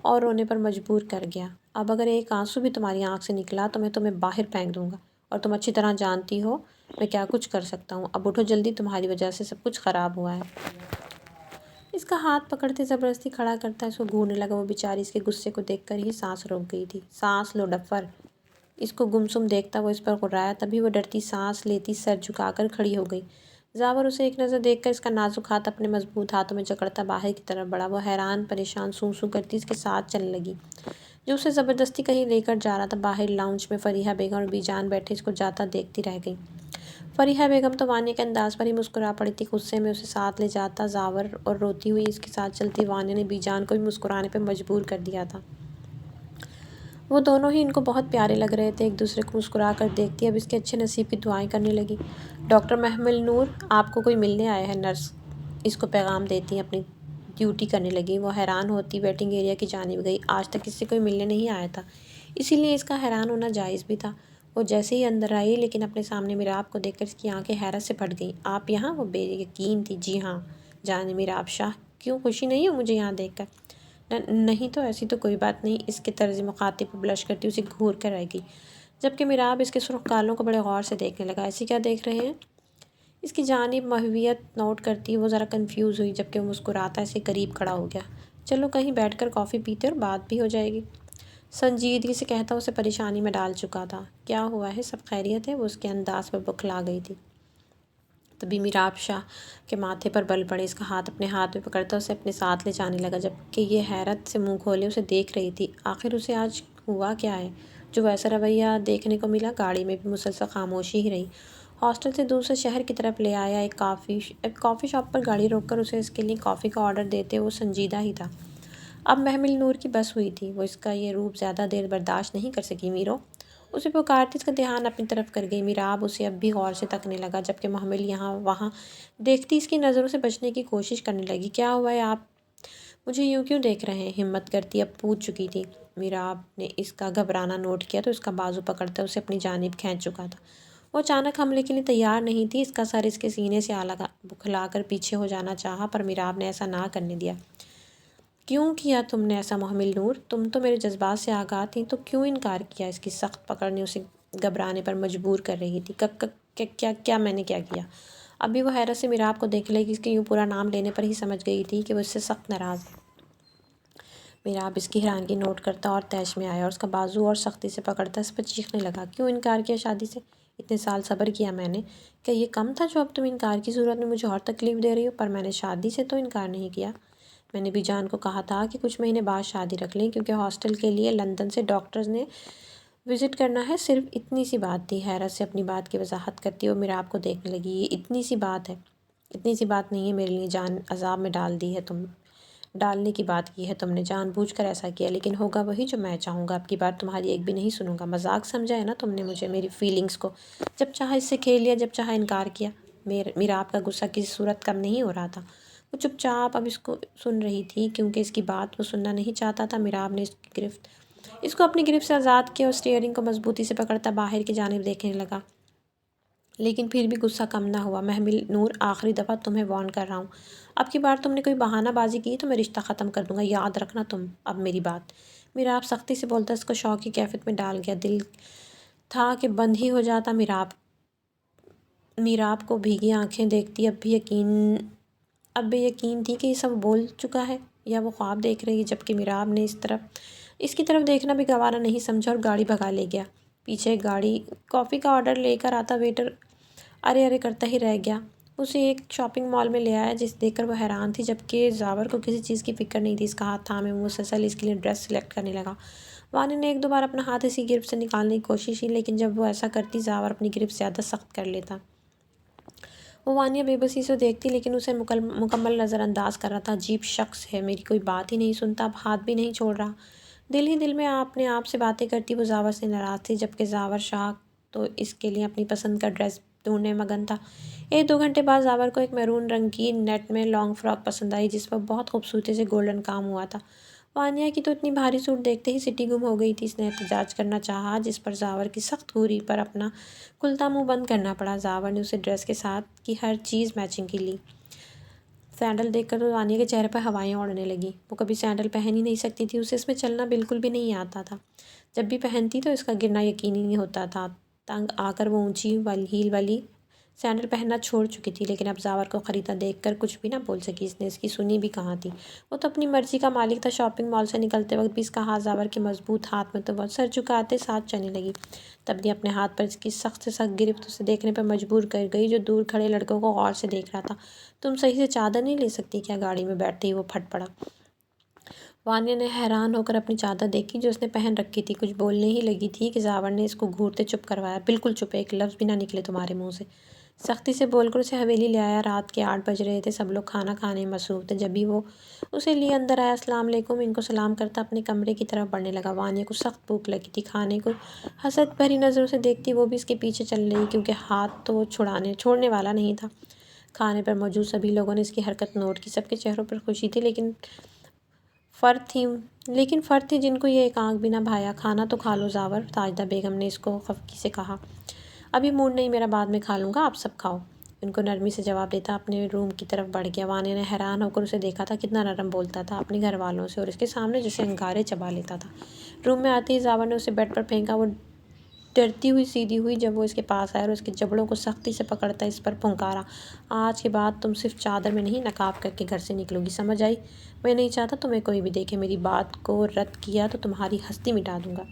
اور رونے پر مجبور کر گیا۔ اب اگر ایک آنسو بھی تمہاری آنکھ سے نکلا تو میں تمہیں باہر پھینک دوں گا، اور تم اچھی طرح جانتی ہو میں کیا کچھ کر سکتا ہوں۔ اب اٹھو جلدی، تمہاری وجہ سے سب کچھ خراب ہوا ہے۔ اس کا ہاتھ پکڑتے زبردستی کھڑا کرتا اس کو گھورنے لگا۔ وہ بیچاری اس کے غصے کو دیکھ کر ہی سانس روک گئی تھی۔ سانس لو ڈفر۔ اس کو گمسم دیکھتا وہ اس پر غرایا، تبھی وہ ڈرتی سانس لیتی سر جھکا کر کھڑی ہو گئی۔ زاور اسے ایک نظر دیکھ کر اس کا نازک ہاتھ اپنے مضبوط ہاتھوں میں جکڑتا باہر کی طرف بڑھا۔ وہ حیران پریشان سوں سوں کرتی اس کے ساتھ چلنے لگی، جو اسے زبردستی کہیں لے کر جا رہا تھا۔ باہر لاؤنج میں فریحہ بیگم اور بی جان بیٹھے اس کو جاتا دیکھتی رہ گئیں۔ فریحہ بیگم تو وانیہ کے انداز پر ہی مسکرا پڑی تھی۔ غصے میں اسے ساتھ لے جاتا زاور اور روتی ہوئی اس کے ساتھ چلتی وانیہ نے بی جان کو بھی مسکرانے پہ مجبور کر دیا تھا۔ وہ دونوں ہی ان کو بہت پیارے لگ رہے تھے، ایک دوسرے کو مسکرا کر دیکھتی اب اس کے اچھے نصیب کی دعائیں کرنے لگی۔ ڈاکٹر محمل نور آپ کو کوئی ملنے آیا ہے، نرس اس کو پیغام دیتی اپنی ڈیوٹی کرنے لگی۔ وہ حیران ہوتی ویٹنگ ایریا کی جانب گئی۔ آج تک اس سے کوئی ملنے نہیں آیا تھا، اسی لیے اس کا حیران ہونا جائز بھی تھا۔ وہ جیسے ہی اندر آئی لیکن اپنے سامنے میراب کو دیکھ کر اس کی آنکھیں حیرت سے پھٹ گئیں۔ آپ یہاں؟ وہ بے یقین تھی۔ جی ہاں جان میراب شاہ، کیوں خوشی نہیں ہو مجھے یہاں دیکھ کر؟ نہیں تو ایسی تو کوئی بات نہیں، اس کے طرز مخاطب پر بلش کرتی اسے گھور کر رہ گئی، جبکہ میراب اس کے سرخ گالوں کو بڑے غور سے دیکھنے لگا۔ ایسی کیا دیکھ رہے ہیں؟ اس کی جانب محویت نوٹ کرتی وہ ذرا کنفیوز ہوئی، جبکہ وہ مسکراتا اسے قریب کھڑا ہو گیا۔ چلو کہیں بیٹھ کر کافی پیتے اور بات بھی ہو جائے گی، سنجیدگی سے کہتا اسے پریشانی میں ڈال چکا تھا۔ کیا ہوا ہے، سب خیریت ہے؟ وہ اس کے انداز پر بکھلا گئی تھی۔ تبھی میراب شاہ کے ماتھے پر بل پڑے، اس کا ہاتھ اپنے ہاتھ میں پکڑتا اسے اپنے ساتھ لے جانے لگا، جبکہ یہ حیرت سے منہ کھولے اسے دیکھ رہی تھی۔ آخر اسے آج ہوا کیا ہے جو ایسا رویہ دیکھنے کو ملا؟ گاڑی میں بھی مسلسل خاموشی ہی رہی۔ ہاسٹل سے دوسرے شہر کی طرف لے آیا، ایک کافی شاپ پر گاڑی روک کر اسے اس کے لیے کافی کا آرڈر دیتے وہ سنجیدہ ہی تھا۔ اب محمل نور کی بس ہوئی تھی، وہ اس کا یہ روپ زیادہ دیر برداشت نہیں کر سکی۔ میرو اسے پکارتی اس کا دھیان اپنی طرف کر گئی۔ میراب اسے اب بھی غور سے تکنے لگا، جبکہ محمل یہاں وہاں دیکھتی اس کی نظروں سے بچنے کی کوشش کرنے لگی۔ کیا ہوا ہے، آپ مجھے یوں کیوں دیکھ رہے ہیں؟ ہمت کرتی اب پوچھ چکی تھی۔ میراب نے اس کا گھبرانا نوٹ کیا تو اس کا بازو پکڑتا اسے اپنی جانب کھینچ چکا تھا۔ وہ اچانک حملے کے لیے تیار نہیں تھی، اس کا سر اس کے سینے سے اعلیٰ بکھلا کر پیچھے ہو جانا چاہا، پر میراب نے ایسا نہ کرنے دیا۔ کیوں کیا تم نے ایسا محمل نور؟ تم تو میرے جذبات سے آگاہ تھی، تو کیوں انکار کیا؟ اس کی سخت پکڑ نے اسے گھبرانے پر مجبور کر رہی تھی۔ کیا میں نے کیا کیا؟ ابھی وہ حیرت سے میراب کو دیکھنے لگی، اس کے یوں پورا نام لینے پر ہی سمجھ گئی تھی کہ وہ اس سے سخت ناراض ہے۔ میراب اس کی حیرانگی نوٹ کرتا اور طیش میں آیا اور اس کا بازو اور سختی سے پکڑتا اس پر چیخنے لگا۔ کیوں انکار کیا شادی سے؟ اتنے سال صبر کیا میں نے، کیا یہ کم تھا جو اب تم انکار کی صورت میں مجھے اور تکلیف دے رہی ہو؟ پر میں نے شادی سے تو انکار نہیں کیا، میں نے بھی جان کو کہا تھا کہ کچھ مہینے بعد شادی رکھ لیں، کیونکہ ہاسٹل کے لیے لندن سے ڈاکٹرز نے وزٹ کرنا ہے، صرف اتنی سی بات تھی۔ حیرت سے اپنی بات کی وضاحت کرتی وہ میراب کو دیکھنے لگی۔ یہ اتنی سی بات ہے؟ اتنی سی بات نہیں ہے میرے لیے جان، عذاب میں ڈالنے کی بات کی ہے تم نے، جان بوجھ کر ایسا کیا، لیکن ہوگا وہی جو میں چاہوں گا۔ اب کی بار تمہاری ایک بھی نہیں سنوں گا۔ مذاق سمجھا ہے نا تم نے مجھے، میری فیلنگز کو؟ جب چاہا اس سے کھیل لیا، جب چاہا انکار کیا۔ میراب کا غصہ کسی صورت کم نہیں ہو رہا تھا، وہ چپ چاپ اب اس کو سن رہی تھی، کیونکہ اس کی بات وہ سننا نہیں چاہتا تھا۔ میراب نے اس کو اپنی گرفت سے آزاد کیا اور اسٹیئرنگ کو مضبوطی سے پکڑتا باہر کی جانب دیکھنے لگا، لیکن پھر بھی غصہ کم نہ ہوا۔ محمل نور آخری دفعہ تمہیں وارن کر رہا ہوں، اب کی بار تم نے کوئی بہانہ بازی کی تو میں رشتہ ختم کر دوں گا، یاد رکھنا تم اب میری بات۔ میراب سختی سے بولتا اس کو شوق کی کیفیت میں ڈال گیا، دل تھا کہ بند ہی ہو جاتا۔ میراب کو بھیگی آنکھیں دیکھتی اب بے یقین تھی کہ یہ سب بول چکا ہے یا وہ خواب دیکھ رہی ہے، جبکہ میراب نے اس کی طرف دیکھنا بھی گوارا نہیں سمجھا اور گاڑی بھگا لے گیا۔ پیچھے گاڑی کافی کا آرڈر لے کر آتا ویٹر ارے ارے کرتا ہی رہ گیا۔ اسے ایک شاپنگ مال میں لے آیا، جس دیکھ کر وہ حیران تھی، جبکہ زاور کو کسی چیز کی فکر نہیں تھی۔ اس کا ہاتھ تھامے وہ مسلسل اس کے لیے ڈریس سلیکٹ کرنے لگا۔ وانیہ نے ایک دو بار اپنا ہاتھ اسی گرفت سے نکالنے کی کوشش کی، لیکن جب وہ ایسا کرتی زاور اپنی گرفت زیادہ سخت کر لیتا۔ وہ وانیہ بے بسی سے دیکھتی لیکن اسے مکمل نظر انداز کر رہا تھا۔ عجیب شخص ہے، میری کوئی بات ہی نہیں سنتا، اب ہاتھ بھی نہیں چھوڑ رہا۔ دل ہی دل میں اپنے آپ سے باتیں کرتی وہ زاور سے ناراض تھی، جبکہ زاور شاہ تو اس کے لیے اپنی پسند کا ڈریس ڈھونڈنے مگن تھا۔ ایک دو گھنٹے بعد زاور کو ایک میرون رنگ کی نیٹ میں لانگ فراک پسند آئی، جس پر بہت خوبصورتی سے گولڈن کام ہوا تھا۔ وانیہ کی تو اتنی بھاری سوٹ دیکھتے ہی سٹی گم ہو گئی تھی۔ اس نے احتجاج کرنا چاہا، جس پر زاور کی سخت گھوری پر اپنا کھلتا منہ بند کرنا پڑا۔ زاور نے اسے ڈریس کے ساتھ کی ہر چیز میچنگ کی لی۔ سینڈل دیکھ کر تو وانیہ کے چہرے پر ہوائیں اڑنے لگیں۔ وہ کبھی سینڈل پہن ہی نہیں سکتی تھی، اسے اس میں چلنا بالکل بھی نہیں آتا تھا۔ جب بھی پہنتی تو اس کا گرنا یقینی نہیں ہوتا تھا۔ تنگ آ کر وہ اونچی ہیل والی سینڈل پہننا چھوڑ چکی تھی، لیکن اب زاور کو خریدا دیکھ کر کچھ بھی نہ بول سکی۔ اس نے اس کی سنی بھی کہاں تھی، وہ تو اپنی مرضی کا مالک تھا۔ شاپنگ مال سے نکلتے وقت بھی اس کا ہاتھ زاور کے مضبوط ہاتھ میں تو وہ سر جھکاتے ساتھ چلنے لگی۔ تب بھی اپنے ہاتھ پر اس کی سخت سے سخت گرفت اسے دیکھنے پر مجبور کر گئی، جو دور کھڑے لڑکوں کو غور سے دیکھ رہا تھا۔ تم صحیح سے چادر نہیں لے سکتی کیا؟ گاڑی میں بیٹھتے ہی وہ پھٹ پڑا۔ وانیہ نے حیران ہو کر اپنی چادر دیکھی جو اس نے پہن رکھی تھی، کچھ بولنے ہی لگی تھی کہ زاور نے اس کو گھورتے چپ کروایا۔ بالکل چپ، ایک لفظ بھی نہ نکلے تمہارے منہ سے۔ سختی سے بول کر اسے حویلی لے آیا۔ رات کے 8 بج رہے تھے، سب لوگ کھانا کھانے میں مصروف تھے۔ جب بھی وہ اسے لیے اندر آیا، السلام علیکم، ان کو سلام کرتا اپنے کمرے کی طرف بڑھنے لگا۔ وانیہ کو سخت بھوک لگی تھی، کھانے کو حسد بھری نظروں سے دیکھتی وہ بھی اس کے پیچھے چل رہی، کیونکہ ہاتھ تو وہ چھوڑنے والا نہیں تھا۔ کھانے پر موجود سبھی لوگوں نے اس کی حرکت نوٹ کی۔ سب کے چہروں پر خوشی تھی، لیکن فرد تھی جن کو یہ ایک آنکھ بھی نہ بھایا۔ کھانا تو کھا لو زاور، تاجدہ بیگم نے اس کو خفگی سے کہا۔ ابھی موڈ نہیں میرا، بعد میں کھا لوں گا، آپ سب کھاؤ۔ ان کو نرمی سے جواب دیتا اپنے روم کی طرف بڑھ گیا۔ وانیہ نے حیران ہو کر اسے دیکھا تھا، کتنا نرم بولتا تھا اپنے گھر والوں سے، اور اس کے سامنے جیسے انگارے چبا لیتا تھا۔ روم میں آتے ہی زاور نے اسے بیڈ پر پھینکا۔ وہ ڈرتی ہوئی سیدھی ہوئی جب وہ اس کے پاس آیا اور اس کے جبڑوں کو سختی سے پکڑتا اس پر پھنکارا۔ آج کے بعد تم صرف چادر میں نہیں، نقاب کر کے گھر سے نکلو گی، سمجھ آئی؟ میں نہیں چاہتا تمہیں کوئی بھی دیکھے۔ میری بات کو رد کیا تو تمہاری ہستی مٹا دوں گا۔